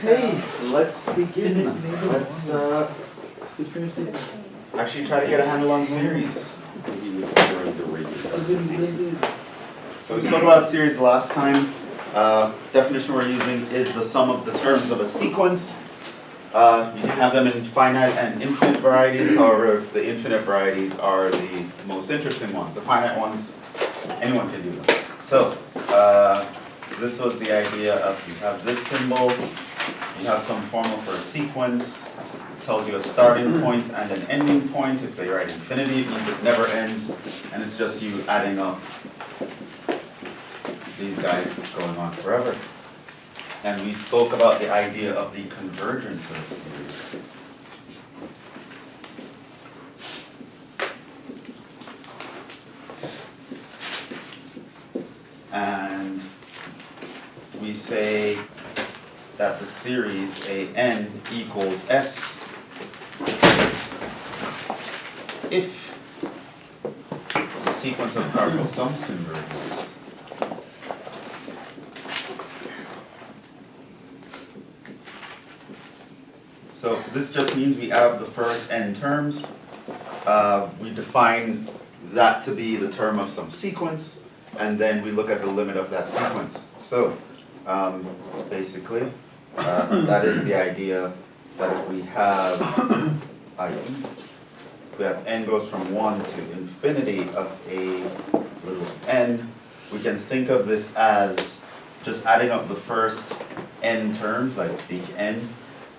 Okay, let's begin. Let's actually try to get a handle on series. So we spoke about series last time. Definition we're using is the sum of the terms of a sequence. You can have them in finite and infinite varieties. However, the infinite varieties are the most interesting ones. The finite ones, anyone can do them. So this was the idea of you have this symbol, you have some formula for a sequence, it tells you a starting point and an ending point. If they are at infinity, it means it never ends, and it's just you adding up these guys going on forever. And we spoke about the idea of the convergence of a series. And we say that the series AN equals S if the sequence of partial sums converges. So this just means we add up the first n terms. We define that to be the term of some sequence, and then we look at the limit of that sequence. So basically, that is the idea that if we have, i.e., if we have n goes from 1 to infinity of a little n, we can think of this as just adding up the first n terms, like big N,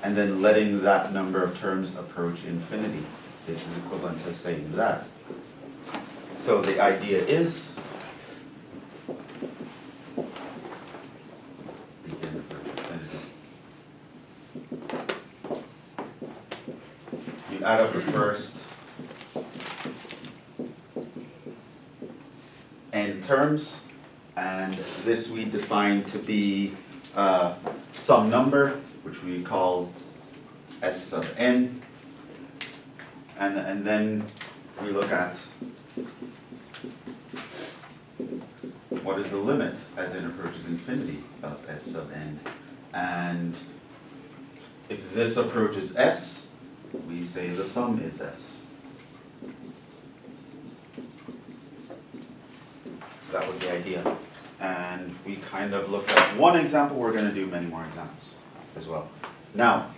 and then letting that number of terms approach infinity. This is equivalent to saying that. So the idea is, begin approach infinity. You add up the first n terms, and this we define to be some number, which we call S sub n, and then we look at what is the limit as n approaches infinity of S sub n, and if this approaches S, we say the sum is S. So that was the idea, and we kind of looked at one example. We're going to do many more examples as well. Now,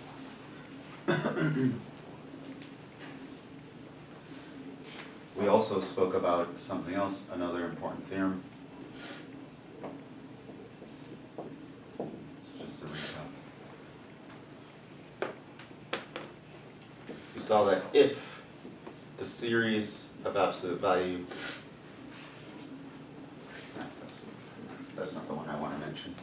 we also spoke about something else, another important theorem. It's just a recap. We saw that if the series of absolute value, that's not the one I want to mention.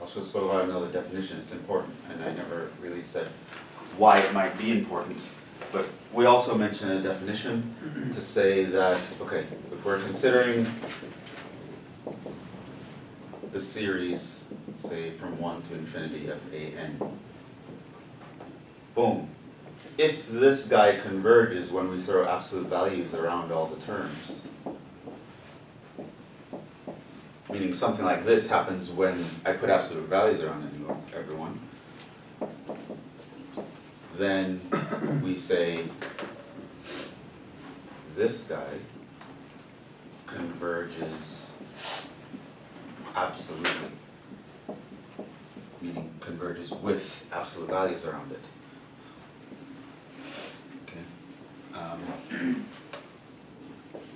Also spoke about another definition. It's important, and I never really said why it might be important. But we also mentioned a definition to say that, okay, if we're considering the series, say from 1 to infinity of AN, boom. If this guy converges when we throw absolute values around all the terms, meaning something like this happens when I put absolute values around everyone, then we say this guy converges absolutely, meaning converges with absolute values around it. Okay.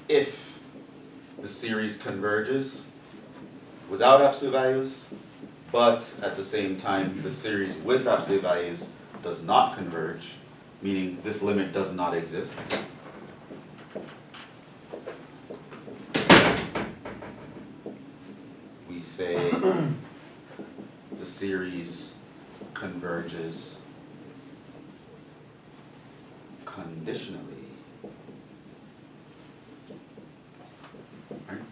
If the series converges without absolute values, but at the same time the series with absolute values does not converge, meaning this limit does not exist, we say the series converges conditionally. Right?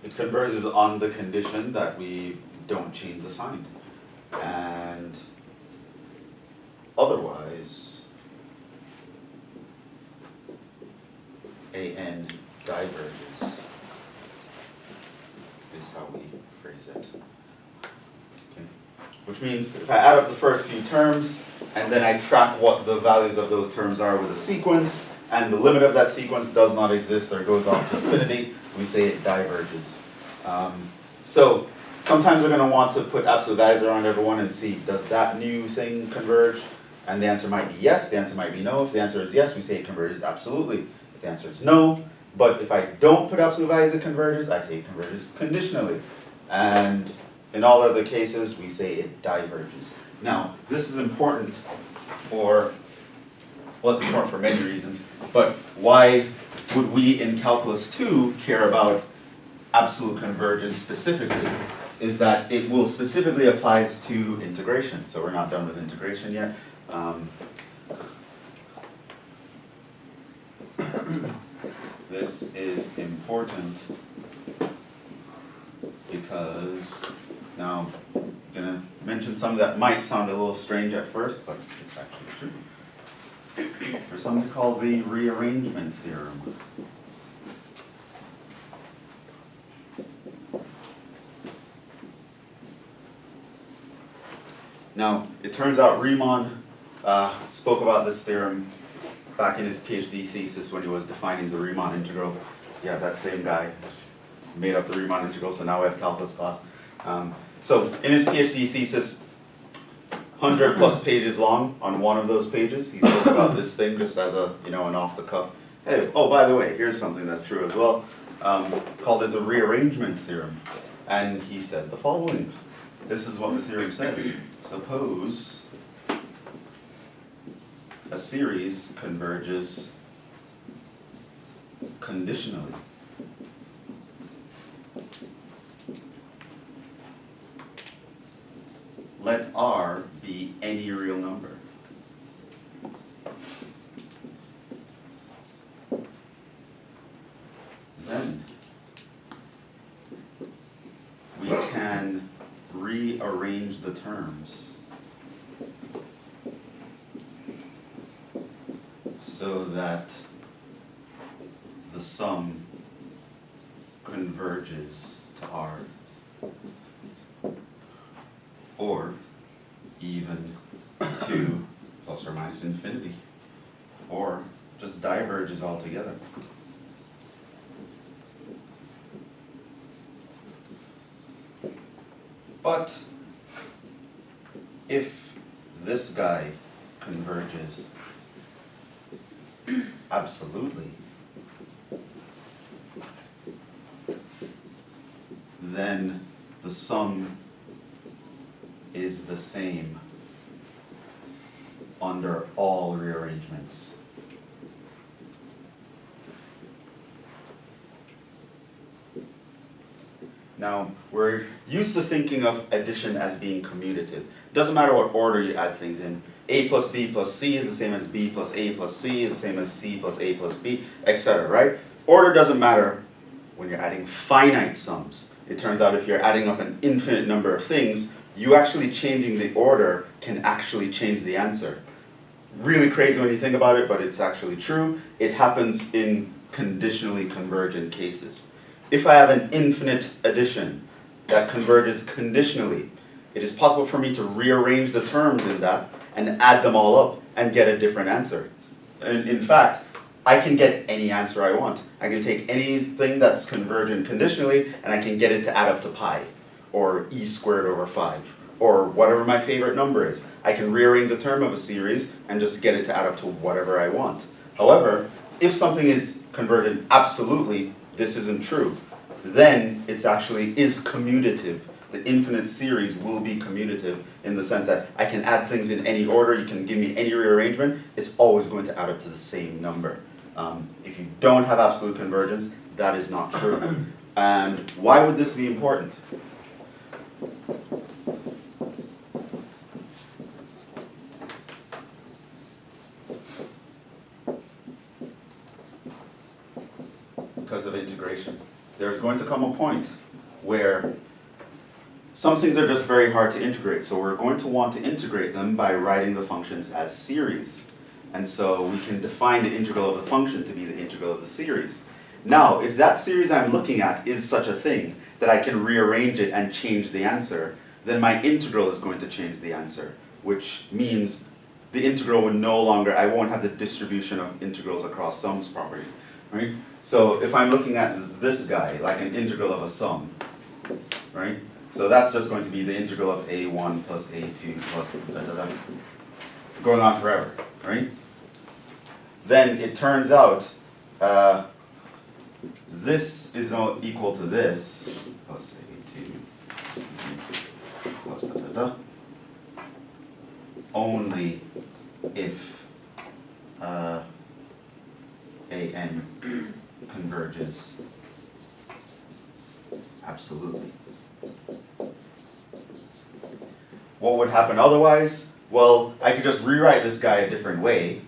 It converges on the condition that we don't change the sign. And otherwise, AN diverges is how we phrase it. Which means if I add up the first few terms, and then I track what the values of those terms are with a sequence, and the limit of that sequence does not exist or goes off to infinity, we say it diverges. So sometimes we're going to want to put absolute values around everyone and see, does that new thing converge? And the answer might be yes, the answer might be no. If the answer is yes, we say it converges absolutely. If the answer is no, but if I don't put absolute values it converges, I say it converges conditionally. And in all other cases, we say it diverges. Now, this is important for, well, it's important for many reasons, but why would we in Calculus 2 care about absolute convergence specifically? Is that it will specifically applies to integration. So we're not done with integration yet. This is important because now I'm going to mention something that might sound a little strange at first, but it's actually true. There's something called the Rearrangement Theorem. Now, it turns out Riemann spoke about this theorem back in his PhD thesis when he was defining the Riemann integral. Yeah, that same guy made up the Riemann integral, so now we have calculus class. So in his PhD thesis, 100 plus pages long, on one of those pages, he spoke about this thing just as a, an off the cuff. Hey, oh, by the way, here's something that's true as well. Called it the Rearrangement Theorem. And he said the following. This is what the theorem says. Suppose a series converges conditionally. Let R be any real number. Then we can rearrange the terms so that the sum converges to R, or even to plus or minus infinity, or just diverges altogether. But if this guy converges absolutely, then the sum is the same under all rearrangements. Now, we're used to thinking of addition as being commutative. Doesn't matter what order you add things in. A plus B plus C is the same as B plus A plus C is the same as C plus A plus B, etc., right? Order doesn't matter when you're adding finite sums. It turns out if you're adding up an infinite number of things, you actually changing the order can actually change the answer. Really crazy when you think about it, but it's actually true. It happens in conditionally convergent cases. If I have an infinite addition that converges conditionally, it is possible for me to rearrange the terms in that and add them all up and get a different answer. And in fact, I can get any answer I want. I can take anything that's convergent conditionally and I can get it to add up to pi, or e squared over 5, or whatever my favorite number is. I can rearrange the term of a series and just get it to add up to whatever I want. However, if something is convergent absolutely, this isn't true. Then it actually is commutative. The infinite series will be commutative in the sense that I can add things in any order, you can give me any rearrangement, it's always going to add up to the same number. If you don't have absolute convergence, that is not true. And why would this be important? Because of integration. There's going to come a point where some things are just very hard to integrate, so we're going to want to integrate them by writing the functions as series. And so we can define the integral of the function to be the integral of the series. Now, if that series I'm looking at is such a thing that I can rearrange it and change the answer, then my integral is going to change the answer, which means the integral would no longer, I won't have the distribution of integrals across sums property, right? So if I'm looking at this guy, like an integral of a sum, right? So that's just going to be the integral of a1 plus a2 plus da da da, going on forever, right? Then it turns out this is not equal to this plus a2 plus da da da, only if an converges absolutely. What would happen otherwise? Well, I could just rewrite this guy a different way.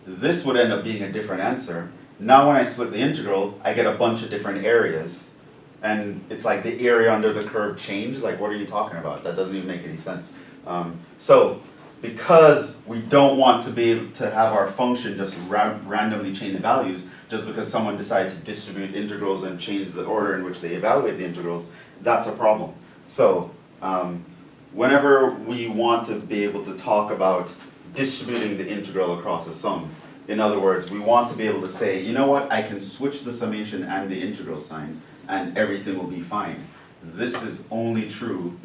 This would end up being a different answer. Now when I split the integral, I get a bunch of different areas. And it's like the area under the curve changed. Like, what are you talking about? That doesn't even make any sense. So because we don't want to be able to have our function just randomly change values just because someone decided to distribute integrals and change the order in which they evaluate the integrals, that's a problem. So whenever we want to be able to talk about distributing the integral across a sum, in other words, we want to be able to say, you know what, I can switch the summation and the integral sign and everything will be fine. This is only true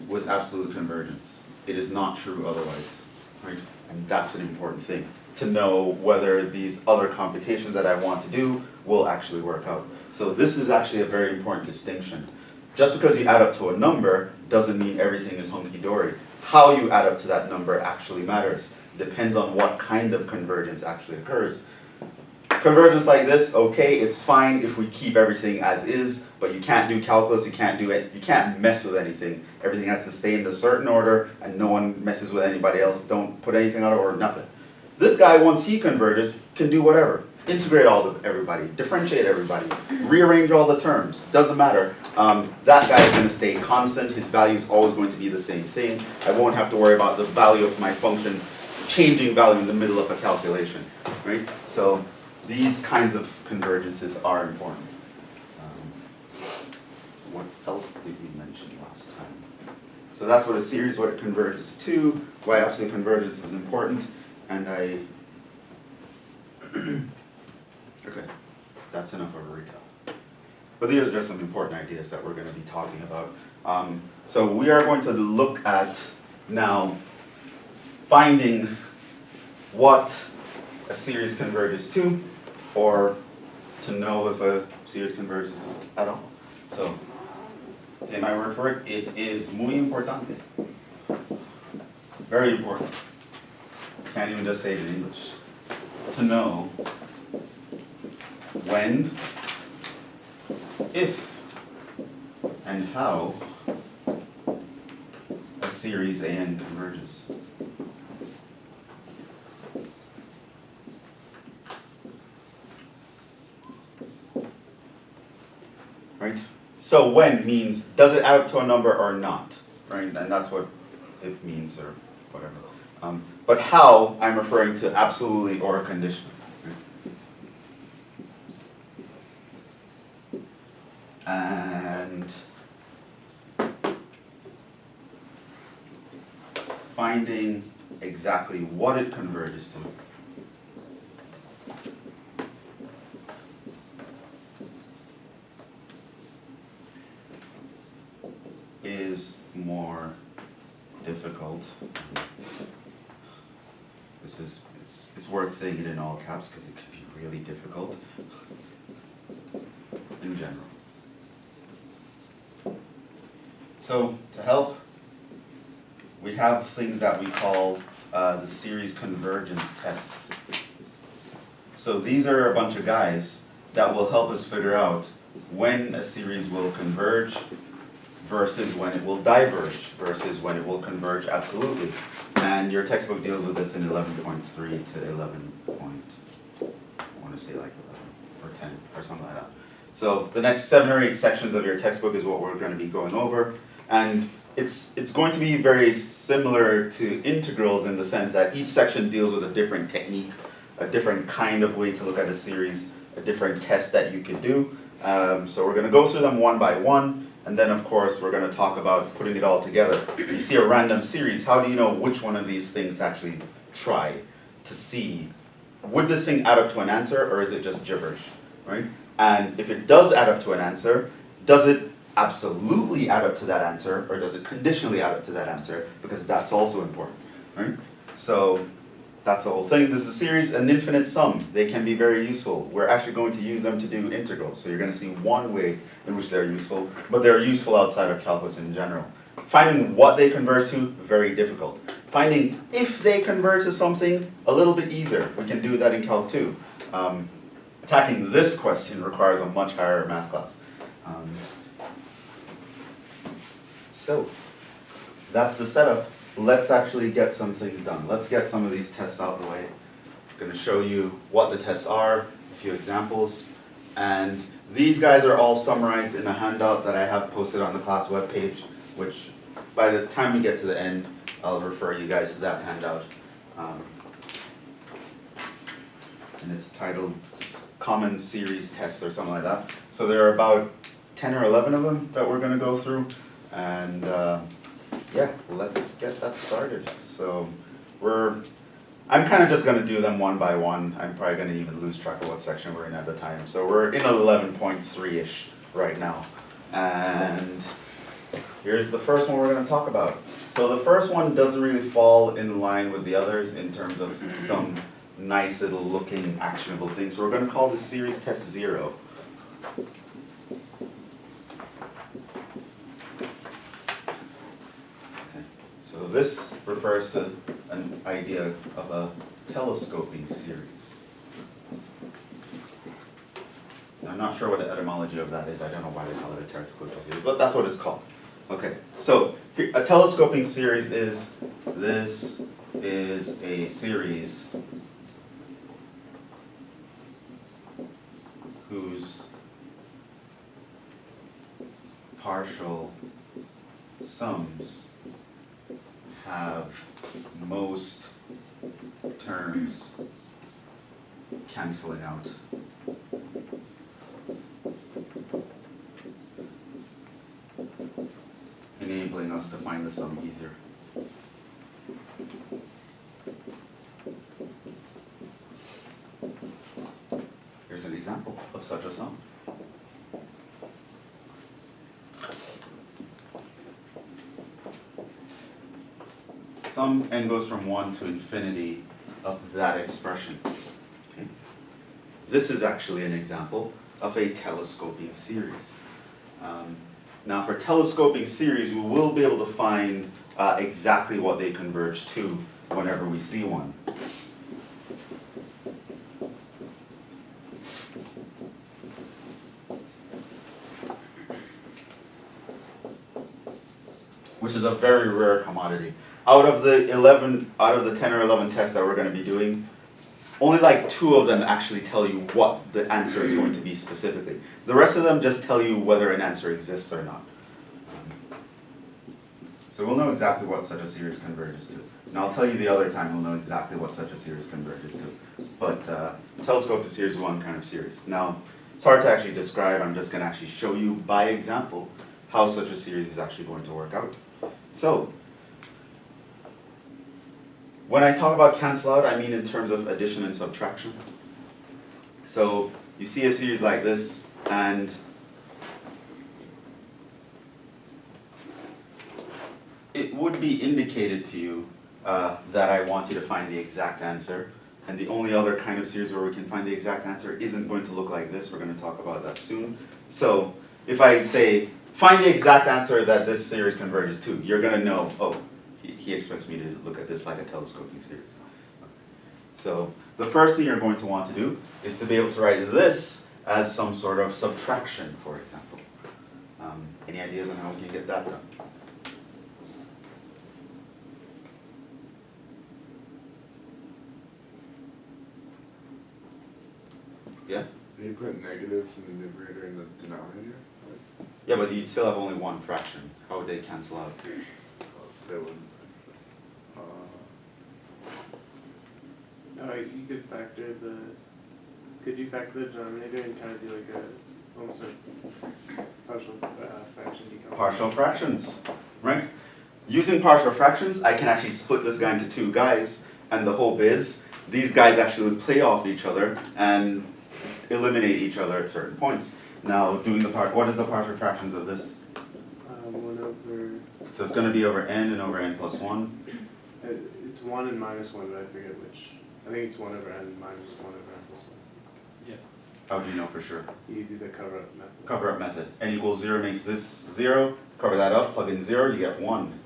with absolute convergence. It is not true otherwise, right? And that's an important thing, to know whether these other computations that I want to do will actually work out. So this is actually a very important distinction. Just because you add up to a number doesn't mean everything is hunky-dory. How you add up to that number actually matters. It depends on what kind of convergence actually occurs. Convergence like this, okay, it's fine if we keep everything as is, but you can't do calculus, you can't do it, you can't mess with anything. Everything has to stay in a certain order, and no one messes with anybody else. Don't put anything out of order, nothing. This guy, once he converges, can do whatever. Integrate all of everybody, differentiate everybody, rearrange all the terms, doesn't matter. That guy is going to stay constant, his value is always going to be the same thing. I won't have to worry about the value of my function changing value in the middle of a calculation, right? So these kinds of convergences are important. What else did we mention last time? So that's what a series, what it converges to, why absolute convergence is important, and okay, that's enough of a recap. But these are just some important ideas that we're going to be talking about. So we are going to look at now finding what a series converges to, or to know if a series converges at all. So, take my word for it, it is muy importante. Very important. Can't even just say it in English. To know when, if, and how a series AN converges. Right? So when means, does it add up to a number or not? Right? And that's what if means, or whatever. But how, I'm referring to absolutely or conditionally. Right? And finding exactly what it converges to. Is more difficult. It's worth saying it in all caps because it can be really difficult in general. So to help, we have things that we call the series convergence tests. So these are a bunch of guys that will help us figure out when a series will converge versus when it will diverge, versus when it will converge absolutely. And your textbook deals with this in 11.3 to 11. I want to say like 11 or 10 or something like that. So the next 7 or 8 sections of your textbook is what we're going to be going over. And it's going to be very similar to integrals in the sense that each section deals with a different technique, a different kind of way to look at a series, a different test that you could do. So we're going to go through them one by one. And then of course we're going to talk about putting it all together. You see a random series, how do you know which one of these things to actually try to see? Would this thing add up to an answer, or is it just gibberish, right? And if it does add up to an answer, does it absolutely add up to that answer, or does it conditionally add up to that answer? Because that's also important, right? So that's the whole thing. This is a series, an infinite sum. They can be very useful. We're actually going to use them to do integrals. So you're going to see one way in which they're useful, but they're useful outside of calculus in general. Finding what they convert to, very difficult. Finding if they convert to something, a little bit easier. We can do that in Calc 2. Attacking this question requires a much higher math class. So, that's the setup. Let's actually get some things done. Let's get some of these tests out of the way. I'm going to show you what the tests are, a few examples, and these guys are all summarized in a handout that I have posted on the class webpage, which by the time we get to the end, I'll refer you guys to that handout. And it's titled Common Series Tests or something like that. So there are about 10 or 11 of them that we're going to go through. And yeah, let's get that started. So I'm kind of just going to do them one by one. I'm probably going to even lose track of what section we're in at the time. So we're in 11.3-ish right now. And here's the first one we're going to talk about. So the first one doesn't really fall in line with the others in terms of some nice little looking actionable things. So we're going to call this series test 0. So this refers to an idea of a telescoping series. I'm not sure what the etymology of that is. I don't know why they call it a telescoping series, but that's what it's called. Okay, so a telescoping series is, this is a series whose partial sums have most terms canceling out. Enabling us to find the sum easier. Here's an example of such a sum. Sum n goes from 1 to infinity of that expression. Okay. This is actually an example of a telescoping series. Now for telescoping series, we will be able to find exactly what they converge to whenever we see one. Which is a very rare commodity. Out of the 10 or 11 tests that we're going to be doing, only like 2 of them actually tell you what the answer is going to be specifically. The rest of them just tell you whether an answer exists or not. So we'll know exactly what such a series converges to. And I'll tell you the other time we'll know exactly what such a series converges to. But telescope is series 1 kind of series. Now, it's hard to actually describe. I'm just going to actually show you by example how such a series is actually going to work out. So, when I talk about cancel out, I mean in terms of addition and subtraction. So, you see a series like this, and it would be indicated to you that I want you to find the exact answer. And the only other kind of series where we can find the exact answer isn't going to look like this. We're going to talk about that soon. So, if I say, find the exact answer that this series converges to, you're going to know, oh, he expects me to look at this like a telescoping series. So the first thing you're going to want to do is to be able to write this as some sort of subtraction, for example. Any ideas on how we can get that done? Yeah? Do you put negatives in the numerator and the denominator? Yeah, but you'd still have only one fraction. How would they cancel out? They would. You could factor the. Could you factor the denominator and kind of do like a almost a partial fraction partial fractions, right? Using partial fractions, I can actually split this guy into two guys, and the hope is these guys actually play off each other and eliminate each other at certain points. Now, what is the partial fractions of this? 1 over, So it's going to be over n and over n plus 1. it's 1 and minus 1, but I forget which. I think it's 1 over n minus 1 over n plus 1. Yeah. How do you know for sure? You do the cover-up method. Cover-up method. N equals 0 makes this 0. Cover that up, plug in 0, you get 1.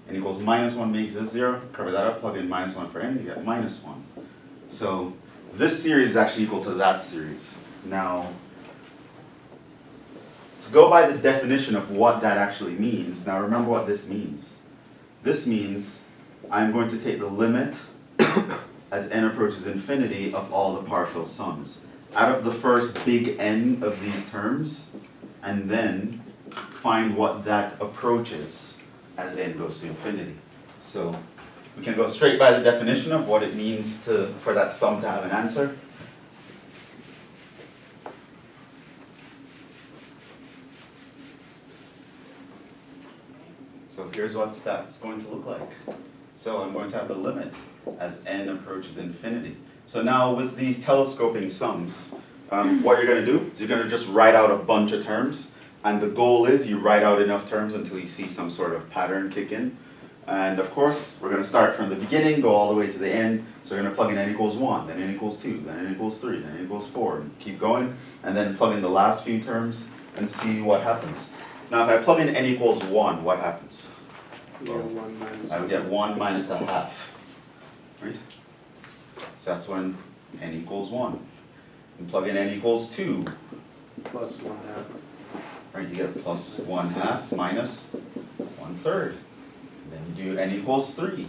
N equals minus 1 makes this 0. Cover that up, plug in minus 1 for n, you get minus 1. So this series is actually equal to that series. Now, to go by the definition of what that actually means, now remember what this means. This means I'm going to take the limit as n approaches infinity of all the partial sums out of the first big N of these terms, and then find what that approaches as n goes to infinity. So we can go straight by the definition of what it means for that sum to have an answer. So here's what that's going to look like. So I'm going to have the limit as n approaches infinity. So now with these telescoping sums, what you're going to do is you're going to just write out a bunch of terms, and the goal is you write out enough terms until you see some sort of pattern kick in. And of course, we're going to start from the beginning, go all the way to the end. So we're going to plug in n equals 1, then n equals 2, then n equals 3, then n equals 4, and keep going, and then plug in the last few terms and see what happens. Now if I plug in n equals 1, what happens? You get 1 minus 1. I would get 1 minus a half, right? So that's when n equals 1. And plug in n equals 2, Plus 1 half. right? You get plus 1 half minus 1/3. Then you do n equals 3.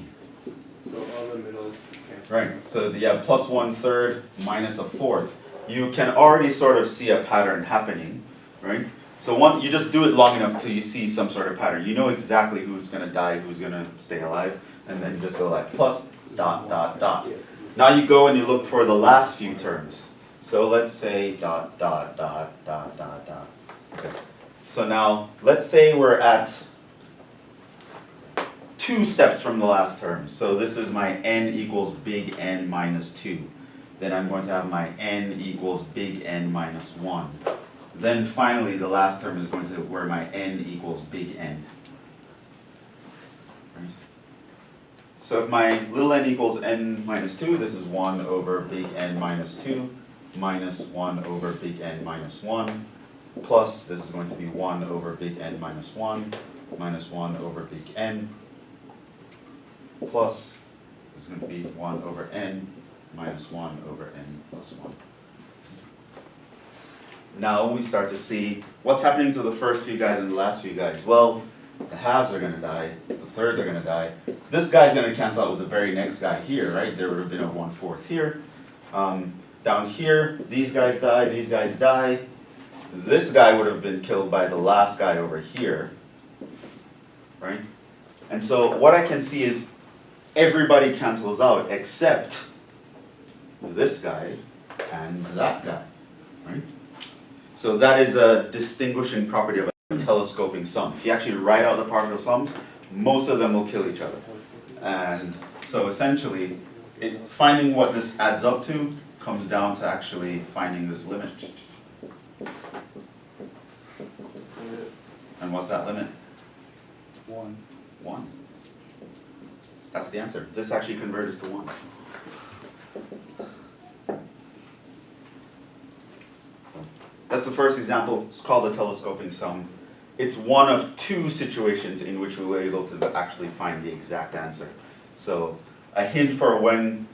So all the middles cancel. Right, so you have plus 1/3 minus a fourth. You can already sort of see a pattern happening, right? So you just do it long enough till you see some sort of pattern. You know exactly who's going to die, who's going to stay alive, and then you just go like plus dot dot dot. Now you go and you look for the last few terms. So let's say dot dot dot dot dot dot. Okay. So now let's say we're at 2 steps from the last term. So this is my n equals big N minus 2. Then I'm going to have my n equals big N minus 1. Then finally the last term is going to where my n equals big N. Right? So if my little n equals n minus 2, this is 1 over big N minus 2 minus 1 over big N minus 1 plus this is going to be 1 over big N minus 1 minus 1 over big N plus this is going to be 1 over n minus 1 over n plus 1. Now we start to see what's happening to the first few guys and the last few guys. Well, the halves are going to die, the thirds are going to die. This guy's going to cancel out with the very next guy here, right? There would have been a 1/4 here. Down here, these guys die, these guys die. This guy would have been killed by the last guy over here, right? And so what I can see is everybody cancels out except this guy and that guy, right? So that is a distinguishing property of a telescoping sum. If you actually write out the partial sums, most of them will kill each other. And so essentially, finding what this adds up to comes down to actually finding this limit. And what's that limit? 1. 1. That's the answer. This actually converges to 1. That's the first example. It's called a telescoping sum. It's one of 2 situations in which we were able to actually find the exact answer. So a hint for when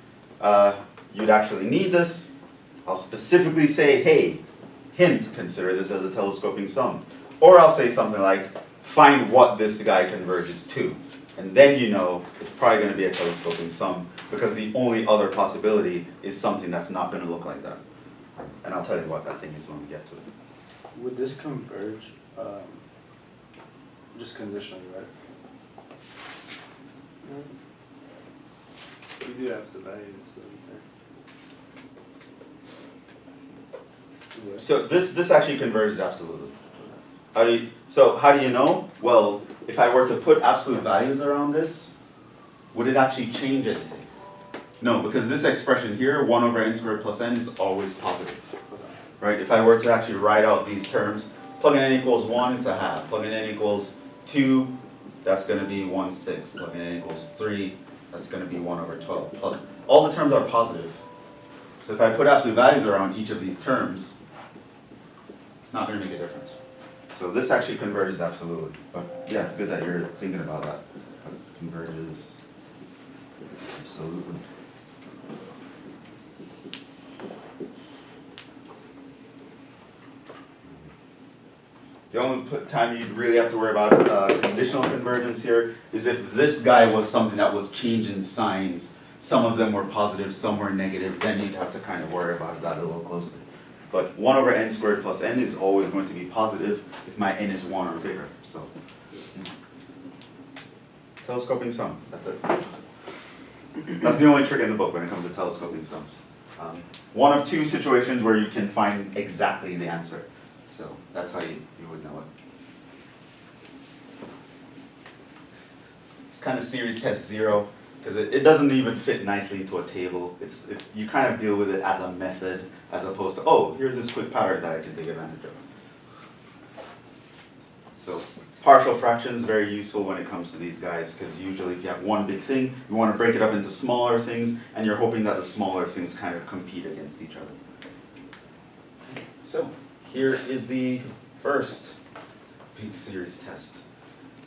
you'd actually need this, I'll specifically say, hey, hint, consider this as a telescoping sum. Or I'll say something like, find what this guy converges to. And then you know it's probably going to be a telescoping sum because the only other possibility is something that's not going to look like that. And I'll tell you what that thing is when we get to it. Would this converge just conditionally, right? You do have some values, so So this actually converges absolutely. How do you know? Well, if I were to put absolute values around this, would it actually change anything? No, because this expression here, 1 over n squared plus n, is always positive. Right? If I were to actually write out these terms, plug in n equals 1, it's a half. Plug in n equals 2, that's going to be 1/6. Plug in n equals 3, that's going to be 1 over 12. Plus, all the terms are positive. So if I put absolute values around each of these terms, it's not going to make a difference. So this actually converges absolutely. But yeah, it's good that you're thinking about that. It converges absolutely. The only time you'd really have to worry about conditional convergence here is if this guy was something that was changing signs. Some of them were positive, some were negative, then you'd have to kind of worry about that a little closely. But 1 over n squared plus n is always going to be positive if my n is 1 or bigger. So, yeah. Telescoping sum, that's it. That's the only trick in the book when it comes to telescoping sums. One of two situations where you can find exactly the answer. So that's how you would know it. It's kind of series test 0, because it doesn't even fit nicely into a table. You kind of deal with it as a method, as opposed to, oh, here's this quick pattern that I can take advantage of. So partial fractions, very useful when it comes to these guys, because usually if you have one big thing, you want to break it up into smaller things, and you're hoping that the smaller things kind of compete against each other. So here is the first big series test.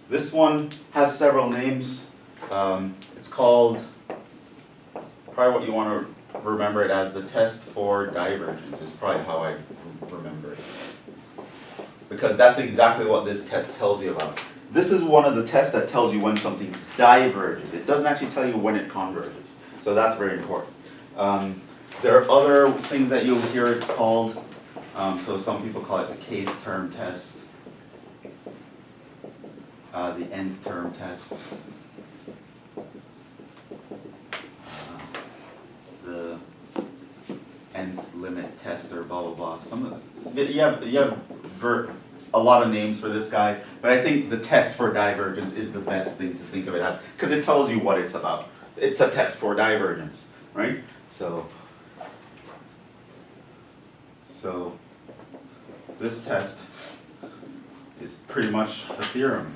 This one has several names. It's called, probably what you want to remember it as, the test for divergence is probably how I remember it. Because that's exactly what this test tells you about. This is one of the tests that tells you when something diverges. It doesn't actually tell you when it converges. So that's very important. There are other things that you'll hear it called. So some people call it the kth term test, the nth term test, the nth limit test, or blah blah blah. Some of this, you have a lot of names for this guy, but I think the test for divergence is the best thing to think of it as, because it tells you what it's about. It's a test for divergence, right? So this test is pretty much a theorem.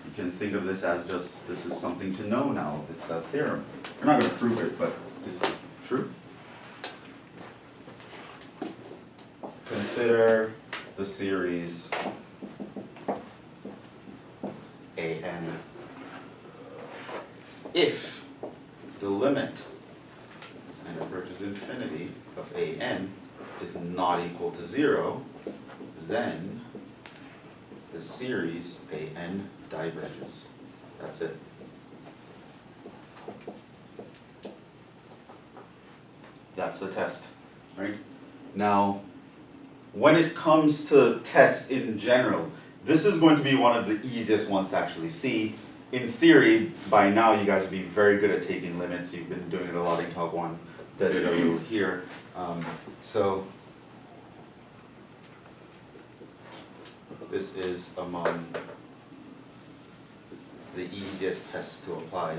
You can think of this as just, this is something to know now. It's a theorem. We're not going to prove it, but this is true. Consider the series an. If the limit as n approaches infinity of an is not equal to 0, then the series an diverges. That's it. That's the test, right? Now, when it comes to tests in general, this is going to be one of the easiest ones to actually see. In theory, by now you guys would be very good at taking limits. You've been doing it a lot in Calc 1, here. So this is among the easiest tests to apply.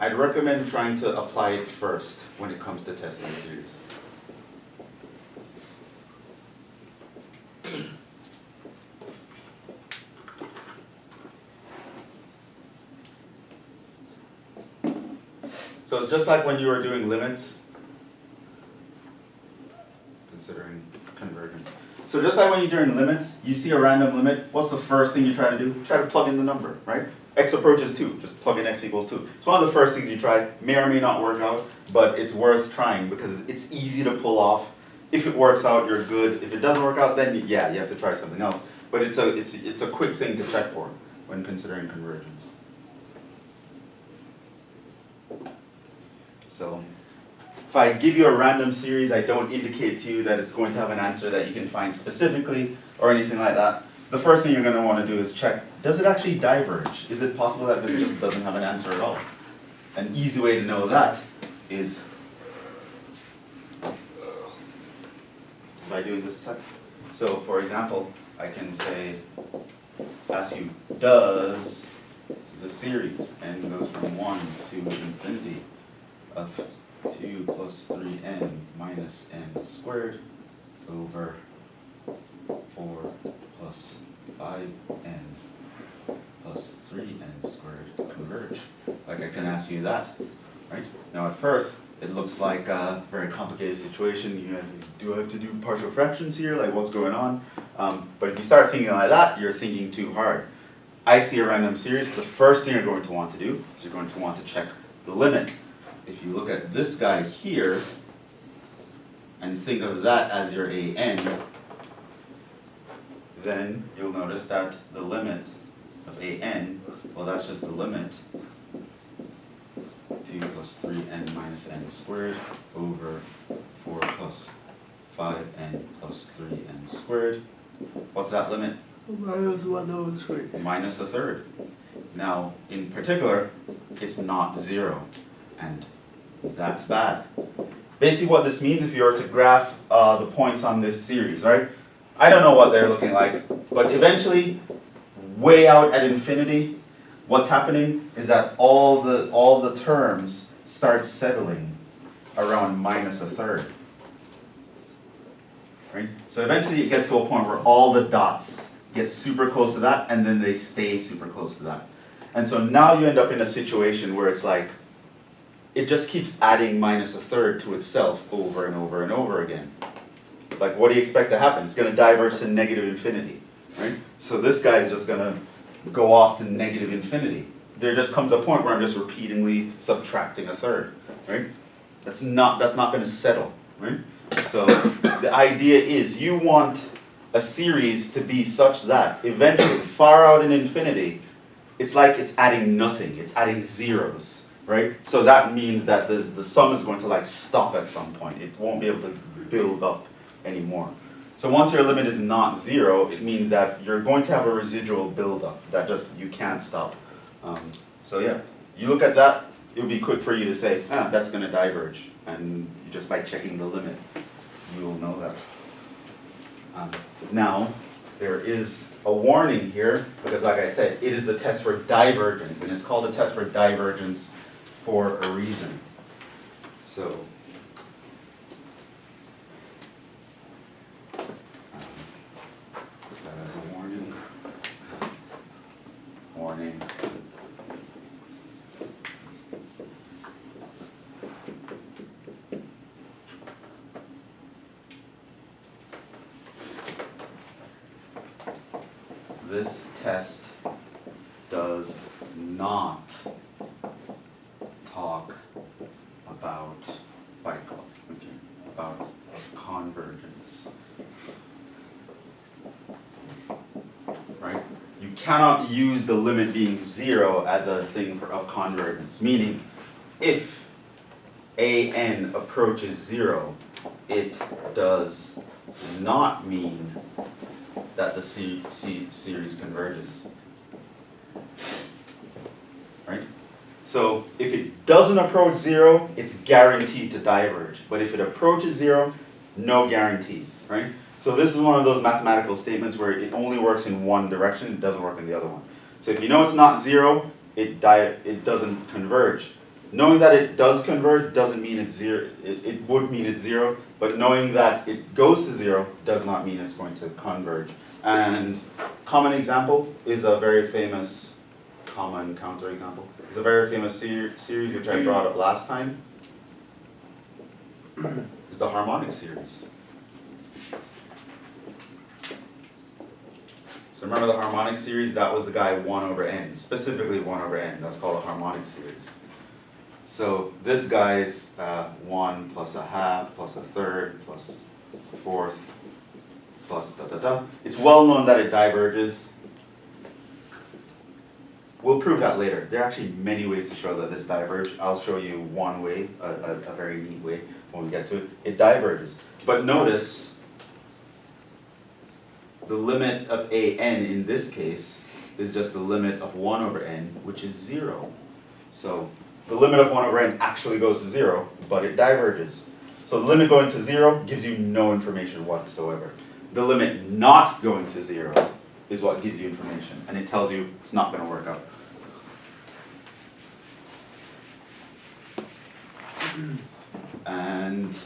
I'd recommend trying to apply it first when it comes to testing series. So it's just like when you were doing limits, considering convergence. So just like when you're doing limits, you see a random limit, what's the first thing you try to do? Try to plug in the number, right? X approaches 2, just plug in x equals 2. It's one of the first things you try, may or may not work out, but it's worth trying because it's easy to pull off. If it works out, you're good. If it doesn't work out, then yeah, you have to try something else. But it's a quick thing to check for when considering convergence. So if I give you a random series, I don't indicate to you that it's going to have an answer that you can find specifically or anything like that. The first thing you're going to want to do is check, does it actually diverge? Is it possible that this just doesn't have an answer at all? An easy way to know that is by doing this test. So for example, I can say, ask you, does the series n goes from 1 to infinity of 2 plus 3n minus n squared over 4 plus 5n plus 3n squared converge? Like I can ask you that, right? Now at first, it looks like a very complicated situation. Do I have to do partial fractions here? Like what's going on? But if you start thinking like that, you're thinking too hard. I see a random series. The first thing you're going to want to do is you're going to want to check the limit. If you look at this guy here and think of that as your an, then you'll notice that the limit of an, well that's just the limit 2 plus 3n minus n squared over 4 plus 5n plus 3n squared. What's that limit? Minus 1/3. Minus a third. Now, in particular, it's not 0, and that's bad. Basically what this means, if you were to graph the points on this series, right? I don't know what they're looking like, but eventually, way out at infinity, what's happening is that all the terms start settling around minus a third. Right? So eventually it gets to a point where all the dots get super close to that, and then they stay super close to that. And so now you end up in a situation where it's like, it just keeps adding minus a third to itself over and over and over again. Like what do you expect to happen? It's going to diverge to negative infinity, right? So this guy is just going to go off to negative infinity. There just comes a point where I'm just repeatedly subtracting a third, right? That's not going to settle, right? So the idea is you want a series to be such that eventually, far out in infinity, it's like it's adding nothing, it's adding zeros, right? So that means that the sum is going to like stop at some point. It won't be able to build up anymore. So once your limit is not 0, it means that you're going to have a residual buildup that just you can't stop. So yeah, you look at that, it would be quick for you to say, that's going to diverge, and just by checking the limit, you will know that. Now, there is a warning here, because like I said, it is the test for divergence, and it's called the test for divergence for a reason. So, put that as a warning. Warning. This test does not talk about about convergence. Right? You cannot use the limit being 0 as a thing of convergence. Meaning, if an approaches 0, it does not mean that the series converges. Right? So if it doesn't approach 0, it's guaranteed to diverge. But if it approaches 0, no guarantees. Right? So this is one of those mathematical statements where it only works in one direction, it doesn't work in the other one. So if you know it's not 0, it doesn't converge. Knowing that it does converge doesn't mean it's 0. It would mean it's 0, but knowing that it goes to 0 does not mean it's going to converge. And common example is a very famous, common counterexample, is a very famous series which I brought up last time, is the harmonic series. So remember the harmonic series, that was the guy 1 over n, specifically 1 over n, that's called a harmonic series. So this guy's 1 plus a half plus a third plus a fourth plus da da da. It's well known that it diverges. We'll prove that later. There are actually many ways to show that this diverges. I'll show you one way, a very neat way when we get to it. It diverges. But notice the limit of an in this case is just the limit of 1 over n, which is 0. So the limit of 1 over n actually goes to 0, but it diverges. So the limit going to 0 gives you no information whatsoever. The limit not going to 0 is what gives you information, and it tells you it's not going to work out. And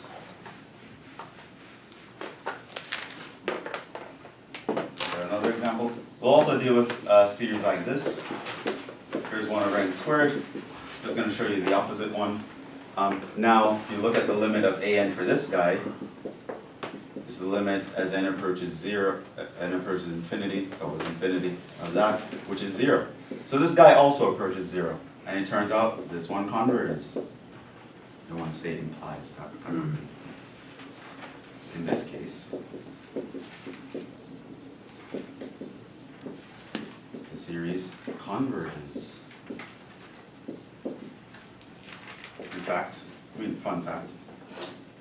for another example, we'll also deal with a series like this. Here's 1 over n squared. Just going to show you the opposite one. Now, if you look at the limit of an for this guy, is the limit as n approaches 0, n approaches infinity, so it's infinity of that, which is 0. So this guy also approaches 0, and it turns out this one converges. The one state implies that. In this case, the series converges. In fact, fun fact,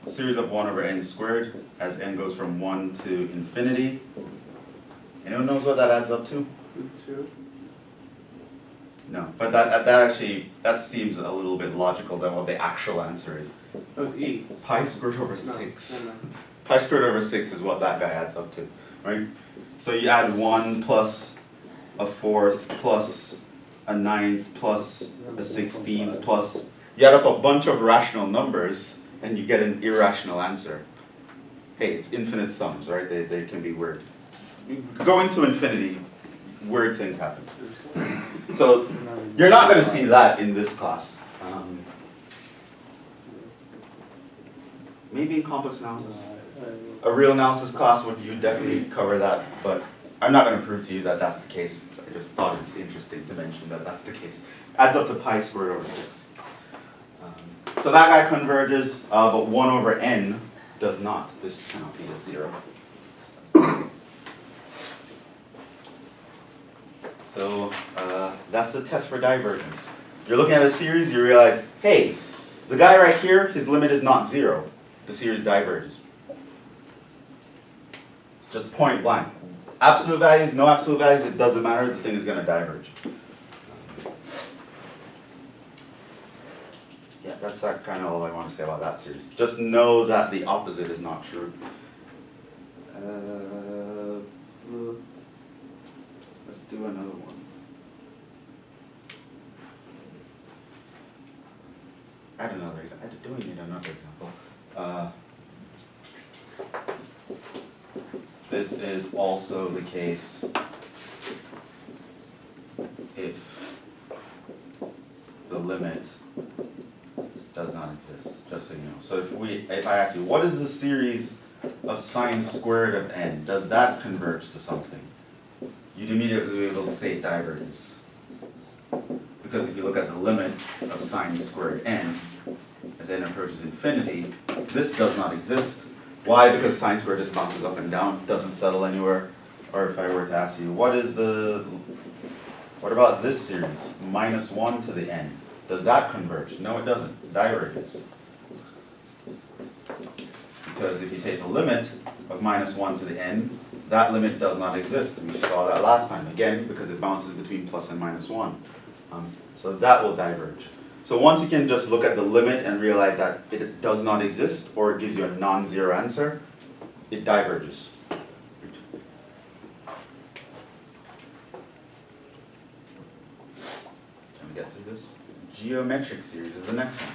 a series of 1 over n squared as n goes from 1 to infinity. Anyone knows what that adds up to? 2. No, but that seems a little bit logical than what the actual answer is. Oh, it's e. Pi squared over No, 6. no. Pi squared over 6 is what that guy adds up to, right? So you add 1 plus a 4th plus a 9th plus a 16th plus, you add up a bunch of rational numbers and you get an irrational answer. Hey, it's infinite sums, right? They can be weird. Going to infinity, weird things happen. So you're not going to see that in this class. Maybe in complex analysis. A real analysis class would you definitely cover that, but I'm not going to prove to you that that's the case. I just thought it's interesting to mention that that's the case. Adds up to pi squared over 6. So that guy converges, but 1 over n does not. This cannot be a 0. So that's the test for divergence. You're looking at a series, you realize, hey, the guy right here, his limit is not 0. The series diverges. Just point blank. Absolute values, no absolute values, it doesn't matter, the thing is going to diverge. Yeah, that's kind of all I want to say about that series. Just know that the opposite is not true. Let's do another one. Add another example. Do we need another example? This is also the case if the limit does not exist, just so you know. So if I ask you, what is the series of sine squared of n? Does that converge to something? You'd immediately be able to say it diverges. Because if you look at the limit of sine squared n, as n approaches infinity, this does not exist. Why? Because sine squared just bounces up and down, doesn't settle anywhere. Or if I were to ask you, what about this series, minus 1 to the n? Does that converge? No, it doesn't. It diverges. Because if you take the limit of minus 1 to the n, that limit does not exist. We saw that last time. Again, because it bounces between plus and minus 1. So that will diverge. So once you can just look at the limit and realize that it does not exist, or it gives you a non-zero answer, it diverges. Can we get through this? Geometric series is the next one.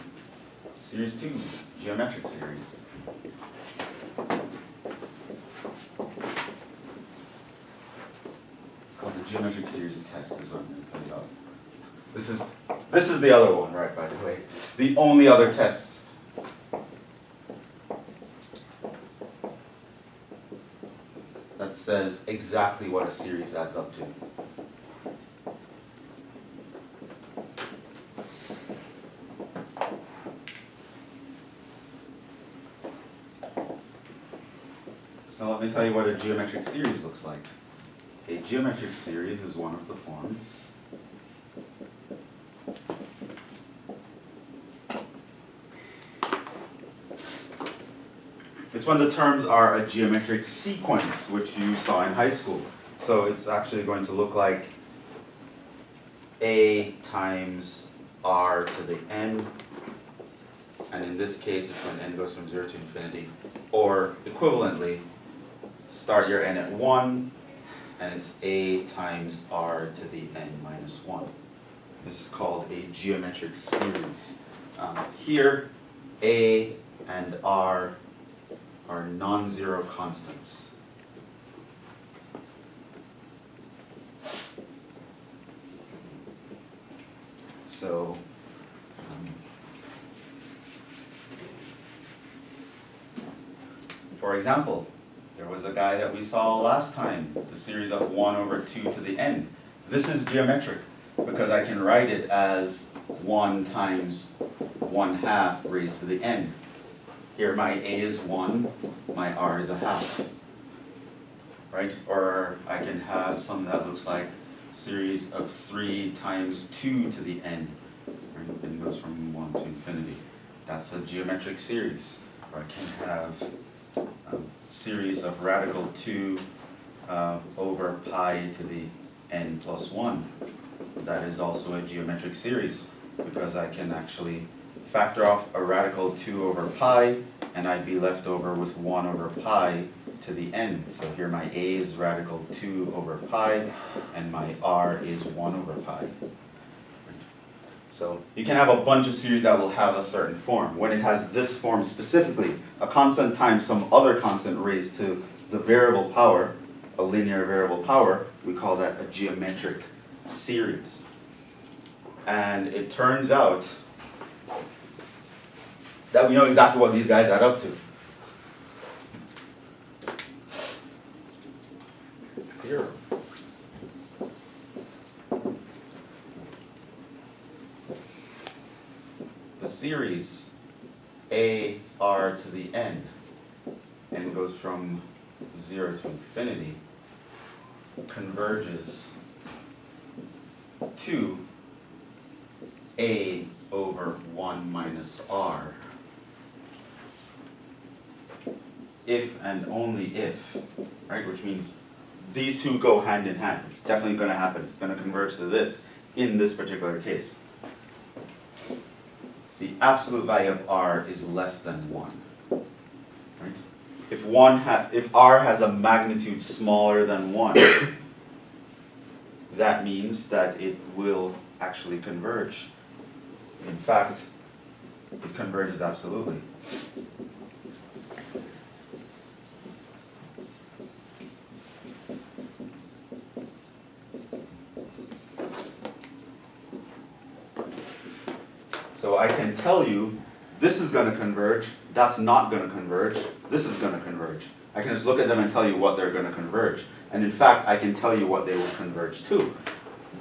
Series 2, geometric series. It's called the geometric series test, is what I'm going to tell you about. This is the other one, right, by the way. The only other tests. That says exactly what a series adds up to. So let me tell you what a geometric series looks like. A geometric series is one of the form it's when the terms are a geometric sequence, which you saw in high school. So it's actually going to look like a times r to the n and in this case it's when n goes from 0 to infinity. Or equivalently, start your n at 1, and it's a times r to the n minus 1. This is called a geometric series. Here, a and r are non-zero constants. So, for example, there was a guy that we saw last time, the series of 1 over 2 to the n. This is geometric because I can write it as 1 times 1/2 raised to the n. Here my a is 1, my r is 1/2. Right? Or I can have something that looks like series of 3 times 2 to the n. Right? And it goes from 1 to infinity. That's a geometric series. Or I can have a series of radical 2 over pi to the n plus 1. That is also a geometric series because I can actually factor off a radical 2 over pi, and I'd be left over with 1 over pi to the n. So here my a is radical 2 over pi, and my r is 1 over pi. So you can have a bunch of series that will have a certain form. When it has this form specifically, a constant times some other constant raised to the variable power, a linear variable power, we call that a geometric series. And it turns out that we know exactly what these guys add up to. Theorem. The series a r to the n goes from 0 to infinity, converges to a over 1 minus r if and only if, right? Which means these two go hand in hand. It's definitely going to happen. It's going to converge to this in this particular case. The absolute value of r is less than 1. Right? If r has a magnitude smaller than 1, that means that it will actually converge. In fact, it converges absolutely. So I can tell you, this is going to converge, that's not going to converge, this is going to converge. I can just look at them and tell you what they're going to converge. And in fact, I can tell you what they will converge to.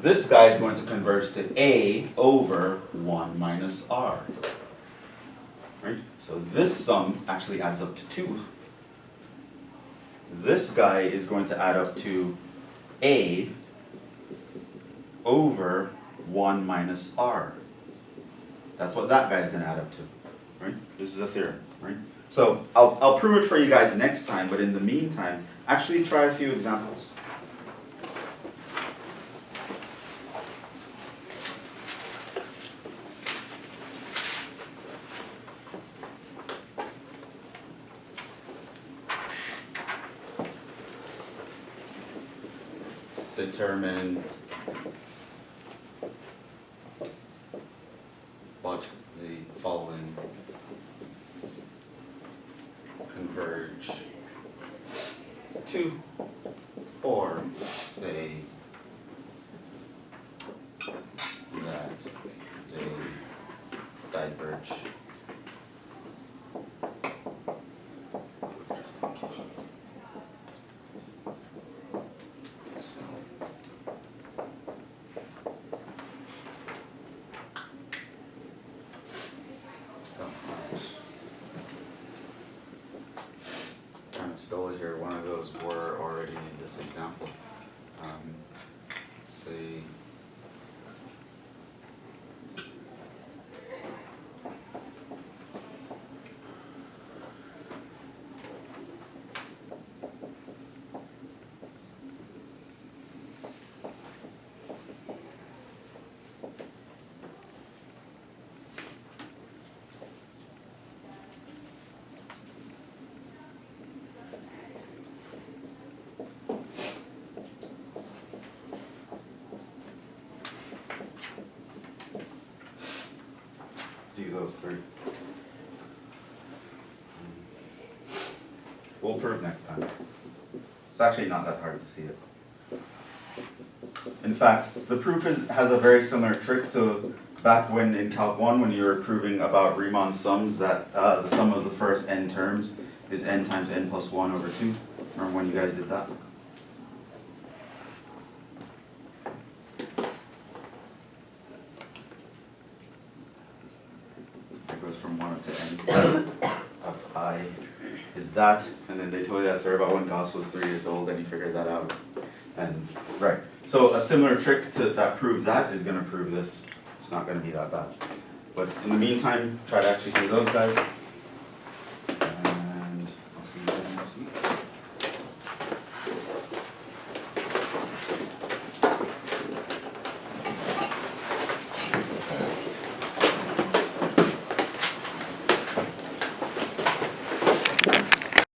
This guy is going to converge to a over 1 minus r. Right? So this sum actually adds up to 2. This guy is going to add up to a over 1 minus r. That's what that guy's going to add up to. Right? This is a theorem. Right? So I'll prove it for you guys next time, but in the meantime, actually try a few examples. Determine what the following converge to, or say that they diverge. Stole it here. One of those were already in this example. Say those three. We'll prove next time. It's actually not that hard to see it. In fact, the proof has a very similar trick to back when in Calc 1 when you were proving about Riemann sums that the sum of the first n terms is n times n plus 1 over 2. Remember when you guys did that? It goes from 1 up to n of I is that, and then they told you that story about when Gauss was 3 years old and he figured that out. And right, so a similar trick to that proved that is going to prove this. It's not going to be that bad. But in the meantime, try to actually do those guys.